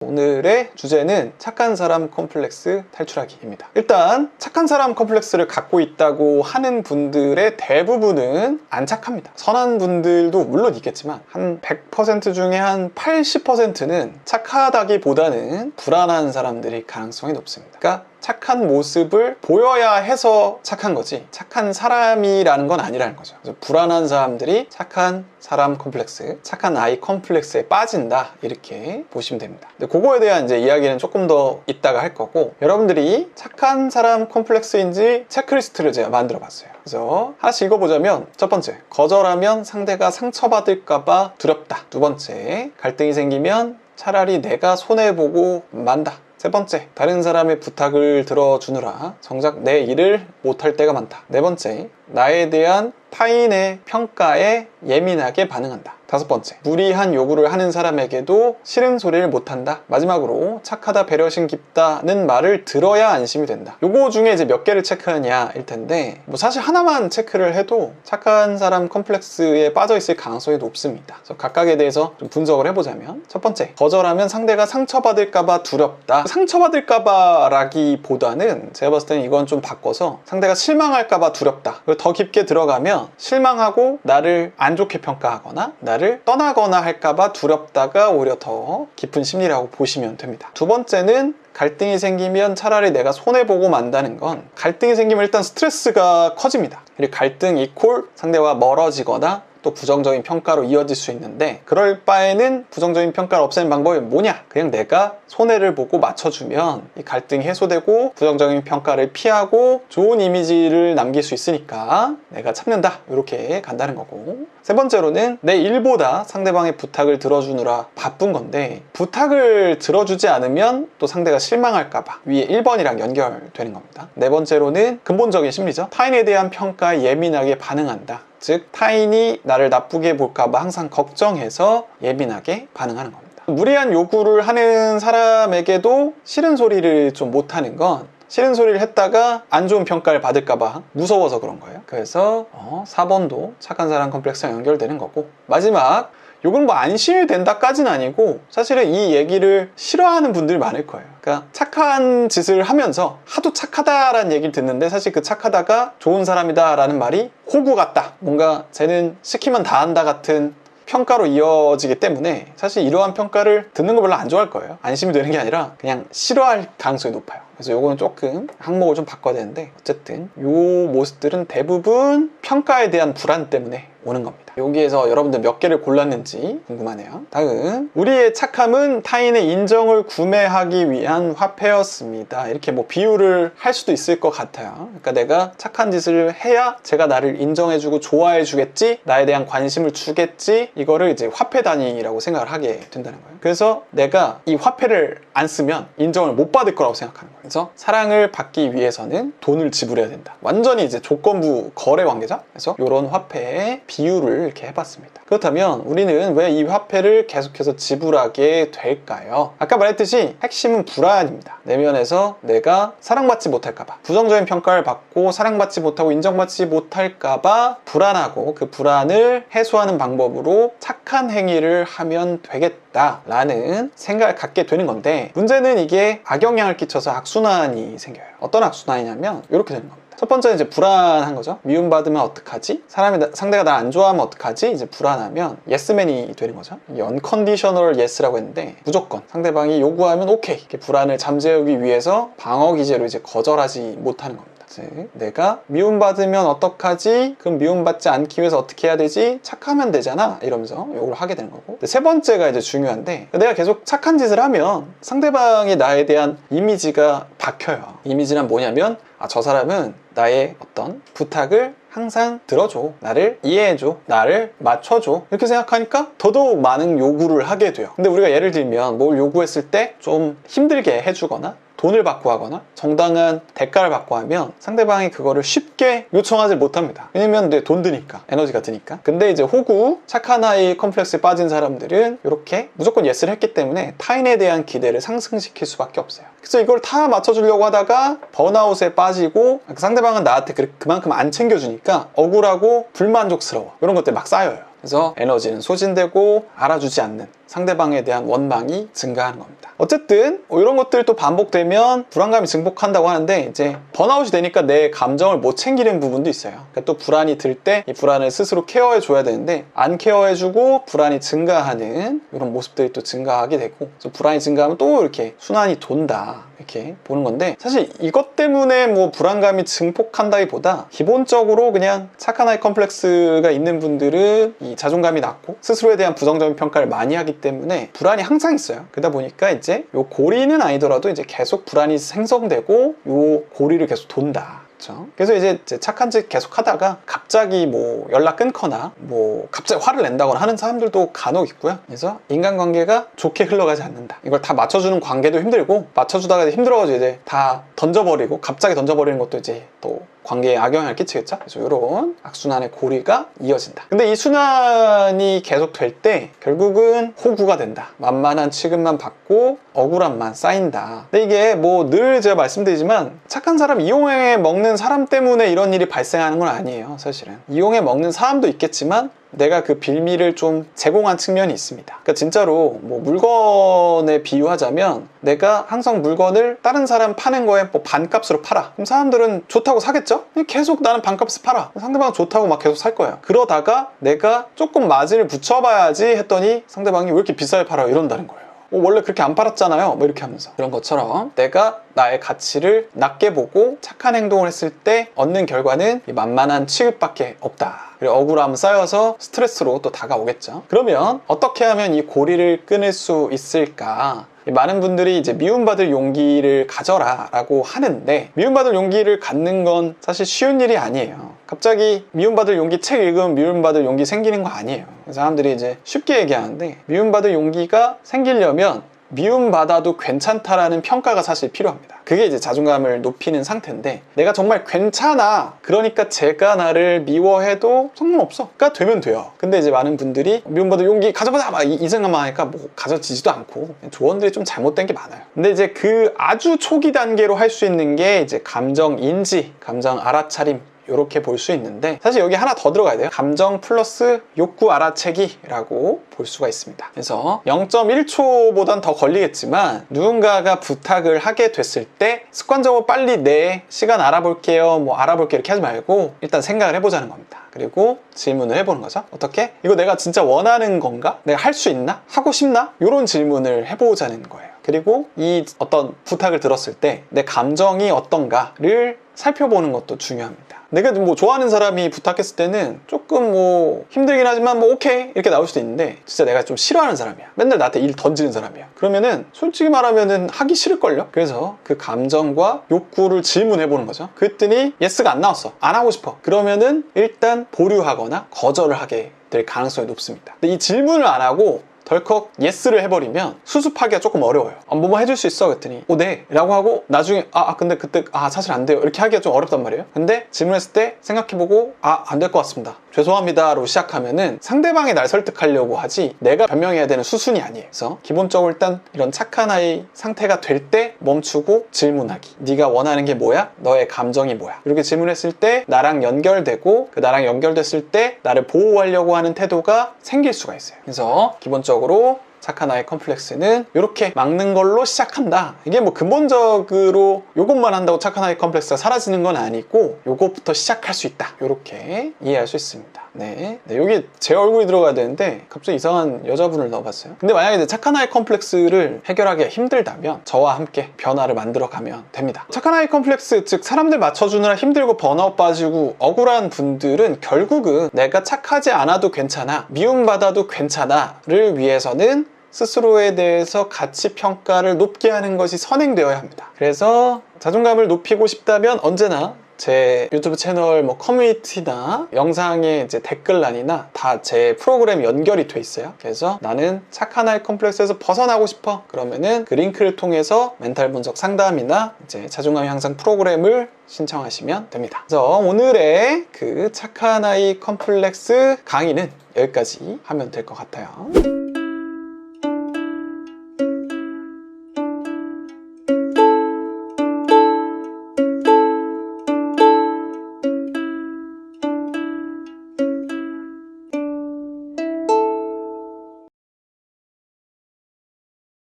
오늘의 주제는 착한 사람 컴플렉스 탈출하기입니다. 일단 착한 사람 컴플렉스를 갖고 있다고 하는 분들의 대부분은 안 착합니다. 선한 분들도 물론 있겠지만 한 100% 중에 한 80%는 착하다기보다는 불안한 사람들이 가능성이 높습니다. 그러니까 착한 모습을 보여야 해서 착한 거지 착한 사람이라는 건 아니라는 거죠. 그래서 불안한 사람들이 착한 사람 컴플렉스, 착한 아이 컴플렉스에 빠진다 이렇게 보시면 됩니다. 근데 그거에 대한 이제 이야기는 조금 더 이따가 할 거고, 여러분들이 착한 사람 컴플렉스인지 체크리스트를 제가 만들어 봤어요. 그래서 하나씩 읽어보자면, 첫 번째, 거절하면 상대가 상처받을까봐 두렵다. 두 번째, 갈등이 생기면 차라리 내가 손해보고 만다. 세 번째, 다른 사람의 부탁을 들어주느라 정작 내 일을 못할 때가 많다. 네 번째, 나에 대한 타인의 평가에 예민하게 반응한다. 다섯 번째, 무리한 요구를 하는 사람에게도 싫은 소리를 못한다. 마지막으로, 착하다, 배려심 깊다는 말을 들어야 안심이 된다. 요거 중에 이제 몇 개를 체크하냐 일 텐데, 뭐 사실 하나만 체크를 해도 착한 사람 컴플렉스에 빠져 있을 가능성이 높습니다. 그래서 각각에 대해서 좀 분석을 해보자면, 첫 번째, 거절하면 상대가 상처받을까봐 두렵다. 상처받을까봐 라기보다는 제가 봤을 때는 이건 좀 바꿔서 상대가 실망할까봐 두렵다. 더 깊게 들어가면 실망하고 나를 안 좋게 평가하거나 나를 떠나거나 할까봐 두렵다가 오히려 더 깊은 심리라고 보시면 됩니다. 두 번째는, 갈등이 생기면 차라리 내가 손해보고 만다는 건, 갈등이 생기면 일단 스트레스가 커집니다. 그리고 갈등 이퀄 상대와 멀어지거나 또 부정적인 평가로 이어질 수 있는데, 그럴 바에는 부정적인 평가를 없애는 방법이 뭐냐? 그냥 내가 손해를 보고 맞춰주면 이 갈등이 해소되고 부정적인 평가를 피하고 좋은 이미지를 남길 수 있으니까 내가 참는다, 이렇게 간다는 거고, 세 번째로는 내 일보다 상대방의 부탁을 들어주느라 바쁜 건데, 부탁을 들어주지 않으면 또 상대가 실망할까봐 위에 1번이랑 연결되는 겁니다. 네 번째로는 근본적인 심리죠. 타인에 대한 평가에 예민하게 반응한다. 즉, 타인이 나를 나쁘게 볼까봐 항상 걱정해서 예민하게 반응하는 겁니다. 무리한 요구를 하는 사람에게도 싫은 소리를 좀 못하는 건, 싫은 소리를 했다가 안 좋은 평가를 받을까봐 무서워서 그런 거예요. 그래서 4번도 착한 사람 컴플렉스랑 연결되는 거고, 마지막, 요건 뭐 안심이 된다까지는 아니고 사실은 이 얘기를 싫어하는 분들이 많을 거예요. 그러니까 착한 짓을 하면서 하도 착하다라는 얘기를 듣는데, 사실 그 착하다가 좋은 사람이다 라는 말이 호구 같다, 뭔가 쟤는 시키면 다 한다 같은 평가로 이어지기 때문에 사실 이러한 평가를 듣는 거 별로 안 좋아할 거예요. 안심이 되는 게 아니라 그냥 싫어할 가능성이 높아요. 그래서 요거는 조금 항목을 좀 바꿔야 되는데, 어쨌든 요 모습들은 대부분 평가에 대한 불안 때문에 오는 겁니다. 여기에서 여러분들 몇 개를 골랐는지 궁금하네요. 다음, 우리의 착함은 타인의 인정을 구매하기 위한 화폐였습니다. 이렇게 뭐 비유를 할 수도 있을 것 같아요. 그러니까 내가 착한 짓을 해야 제가 나를 인정해주고 좋아해 주겠지, 나에 대한 관심을 주겠지, 이거를 이제 화폐 단위라고 생각을 하게 된다는 거예요. 그래서 내가 이 화폐를 안 쓰면 인정을 못 받을 거라고 생각하는 거예요. 그래서 사랑을 받기 위해서는 돈을 지불해야 된다. 완전히 이제 조건부 거래 관계자. 그래서 이런 화폐의 비유를 이렇게 해봤습니다. 그렇다면 우리는 왜 이 화폐를 계속해서 지불하게 될까요? 아까 말했듯이 핵심은 불안입니다. 내면에서 내가 사랑받지 못할까봐, 부정적인 평가를 받고 사랑받지 못하고 인정받지 못할까봐 불안하고, 그 불안을 해소하는 방법으로 착한 행위를 하면 되겠다 라는 생각을 갖게 되는 건데, 문제는 이게 악영향을 끼쳐서 악순환이 생겨요. 어떤 악순환이냐면 이렇게 되는 겁니다. 첫 번째는 이제 불안한 거죠. 미움받으면 어떡하지? 상대가 날 안 좋아하면 어떡하지? 이제 불안하면 예스맨이 되는 거죠. unconditional yes라고 했는데, 무조건 상대방이 요구하면 오케이, 이렇게 불안을 잠재우기 위해서 방어 기제로 이제 거절하지 못하는 겁니다. 즉, 내가 미움받으면 어떡하지? 그럼 미움받지 않기 위해서 어떻게 해야 되지? 착하면 되잖아, 이러면서 요걸 하게 되는 거고, 세 번째가 이제 중요한데, 내가 계속 착한 짓을 하면 상대방이 나에 대한 이미지가 박혀요. 이미지란 뭐냐면, 저 사람은 나의 어떤 부탁을 항상 들어줘, 나를 이해해줘, 나를 맞춰줘, 이렇게 생각하니까 더더욱 많은 요구를 하게 돼요. 근데 우리가 예를 들면 뭘 요구했을 때 좀 힘들게 해주거나 돈을 받고 하거나 정당한 대가를 받고 하면 상대방이 그거를 쉽게 요청하지 못합니다. 왜냐면 돈 드니까, 에너지가 드니까. 근데 이제 호구, 착한 아이 컴플렉스에 빠진 사람들은 이렇게 무조건 예스를 했기 때문에 타인에 대한 기대를 상승시킬 수밖에 없어요. 그래서 이걸 다 맞춰주려고 하다가 번아웃에 빠지고, 상대방은 나한테 그만큼 안 챙겨주니까 억울하고 불만족스러워, 이런 것들이 막 쌓여요. 그래서 에너지는 소진되고 알아주지 않는, 상대방에 대한 원망이 증가하는 겁니다. 어쨌든 이런 것들이 또 반복되면 불안감이 증폭한다고 하는데, 이제 번아웃이 되니까 내 감정을 못 챙기는 부분도 있어요. 그러니까 또 불안이 들 때 이 불안을 스스로 케어해 줘야 되는데 안 케어해주고 불안이 증가하는 이런 모습들이 또 증가하게 되고, 불안이 증가하면 또 이렇게 순환이 돈다, 이렇게 보는 건데, 사실 이것 때문에 뭐 불안감이 증폭한다기보다 기본적으로 그냥 착한 아이 컴플렉스가 있는 분들은 이 자존감이 낮고 스스로에 대한 부정적인 평가를 많이 하기 때문에 불안이 항상 있어요. 그러다 보니까 이제 요 고리는 아니더라도 이제 계속 불안이 생성되고 요 고리를 계속 돈다. 그래서 이제 착한 짓 계속 하다가 갑자기 뭐 연락 끊거나 뭐 갑자기 화를 낸다거나 하는 사람들도 간혹 있고요. 그래서 인간관계가 좋게 흘러가지 않는다. 이걸 다 맞춰주는 관계도 힘들고, 맞춰주다가 힘들어가지고 이제 다 던져버리고, 갑자기 던져버리는 것도 이제 또 관계에 악영향을 끼치겠죠. 그래서 이런 악순환의 고리가 이어진다. 근데 이 순환이 계속 될 때 결국은 호구가 된다. 만만한 취급만 받고 억울함만 쌓인다. 근데 이게 뭐 늘 제가 말씀드리지만 착한 사람 이용해 먹는 사람 때문에 이런 일이 발생하는 건 아니에요. 사실은 이용해 먹는 사람도 있겠지만 내가 그 빌미를 좀 제공한 측면이 있습니다. 그러니까 진짜로 뭐 물건에 비유하자면, 내가 항상 물건을 다른 사람 파는 거에 뭐 반값으로 팔아. 그럼 사람들은 좋다고 사겠죠? 계속 나는 반값을 팔아. 상대방은 좋다고 막 계속 살 거예요. 그러다가 내가 조금 마진을 붙여봐야지 했더니 상대방이 왜 이렇게 비싸게 팔아? 이런다는 거예요. 원래 그렇게 안 팔았잖아요, 뭐 이렇게 하면서. 그런 것처럼 내가 나의 가치를 낮게 보고 착한 행동을 했을 때 얻는 결과는 이 만만한 취급밖에 없다. 그리고 억울함 쌓여서 스트레스로 또 다가오겠죠. 그러면 어떻게 하면 이 고리를 끊을 수 있을까? 많은 분들이 이제 미움받을 용기를 가져라 라고 하는데, 미움받을 용기를 갖는 건 사실 쉬운 일이 아니에요. 갑자기 미움받을 용기 책 읽으면 미움받을 용기 생기는 거 아니에요. 사람들이 이제 쉽게 얘기하는데, 미움받을 용기가 생기려면 미움받아도 괜찮다라는 평가가 사실 필요합니다. 그게 이제 자존감을 높이는 상태인데, 내가 정말 괜찮아, 그러니까 제가 나를 미워해도 상관없어 가 되면 돼요. 근데 이제 많은 분들이 미움받을 용기 가져보자 막 이 생각만 하니까 뭐 가져지지도 않고 조언들이 좀 잘못된 게 많아요. 근데 이제 그 아주 초기 단계로 할 수 있는 게 이제 감정 인지, 감정 알아차림, 이렇게 볼 수 있는데, 사실 여기 하나 더 들어가야 돼요. 감정 플러스 욕구 알아채기라고 볼 수가 있습니다. 그래서 0.1초보단 더 걸리겠지만, 누군가가 부탁을 하게 됐을 때 습관적으로 빨리 내 시간 알아볼게요, 뭐 알아볼게요 이렇게 하지 말고 일단 생각을 해보자는 겁니다. 그리고 질문을 해보는 거죠. 어떻게? 이거 내가 진짜 원하는 건가? 내가 할 수 있나? 하고 싶나? 이런 질문을 해보자는 거예요. 그리고 이 어떤 부탁을 들었을 때 내 감정이 어떤가를 살펴보는 것도 중요합니다. 내가 뭐 좋아하는 사람이 부탁했을 때는 조금 뭐 힘들긴 하지만 뭐 오케이 이렇게 나올 수도 있는데, 진짜 내가 좀 싫어하는 사람이야, 맨날 나한테 일 던지는 사람이야, 그러면은 솔직히 말하면은 하기 싫을걸요? 그래서 그 감정과 욕구를 질문해보는 거죠. 그랬더니 예스가 안 나왔어, 안 하고 싶어, 그러면은 일단 보류하거나 거절을 하게 될 가능성이 높습니다. 근데 이 질문을 안 하고 덜컥 예스를 해버리면 수습하기가 조금 어려워요. 뭐뭐 해줄 수 있어? 그랬더니 네 라고 하고 나중에 근데 그때 사실 안 돼요 이렇게 하기가 좀 어렵단 말이에요. 근데 질문했을 때 생각해보고 안 될 것 같습니다, 죄송합니다로 시작하면은 상대방이 날 설득하려고 하지 내가 변명해야 되는 수순이 아니에요. 그래서 기본적으로 일단 이런 착한 아이 상태가 될 때 멈추고 질문하기. 네가 원하는 게 뭐야? 너의 감정이 뭐야? 이렇게 질문했을 때 나랑 연결되고, 그 나랑 연결됐을 때 나를 보호하려고 하는 태도가 생길 수가 있어요. 그래서 기본적으로 착한 아이 컴플렉스는 이렇게 막는 걸로 시작한다. 이게 뭐 근본적으로 이것만 한다고 착한 아이 컴플렉스가 사라지는 건 아니고, 이것부터 시작할 수 있다, 이렇게 이해할 수 있습니다. 네, 여기 제 얼굴이 들어가야 되는데 갑자기 이상한 여자분을 넣어봤어요. 근데 만약에 이제 착한 아이 컴플렉스를 해결하기가 힘들다면 저와 함께 변화를 만들어가면 됩니다. 착한 아이 컴플렉스, 즉 사람들 맞춰주느라 힘들고 번아웃 빠지고 억울한 분들은 결국은 내가 착하지 않아도 괜찮아, 미움받아도 괜찮아를 위해서는 스스로에 대해서 가치 평가를 높게 하는 것이 선행되어야 합니다. 그래서 자존감을 높이고 싶다면 언제나 제 유튜브 채널 뭐 커뮤니티나 영상의 이제 댓글란이나 다 제 프로그램 연결이 돼 있어요. 그래서 나는 착한 아이 컴플렉스에서 벗어나고 싶어, 그러면은 그 링크를 통해서 멘탈 분석 상담이나 이제 자존감 향상 프로그램을 신청하시면 됩니다. 그래서 오늘의 그 착한 아이 컴플렉스 강의는 여기까지 하면 될 것 같아요.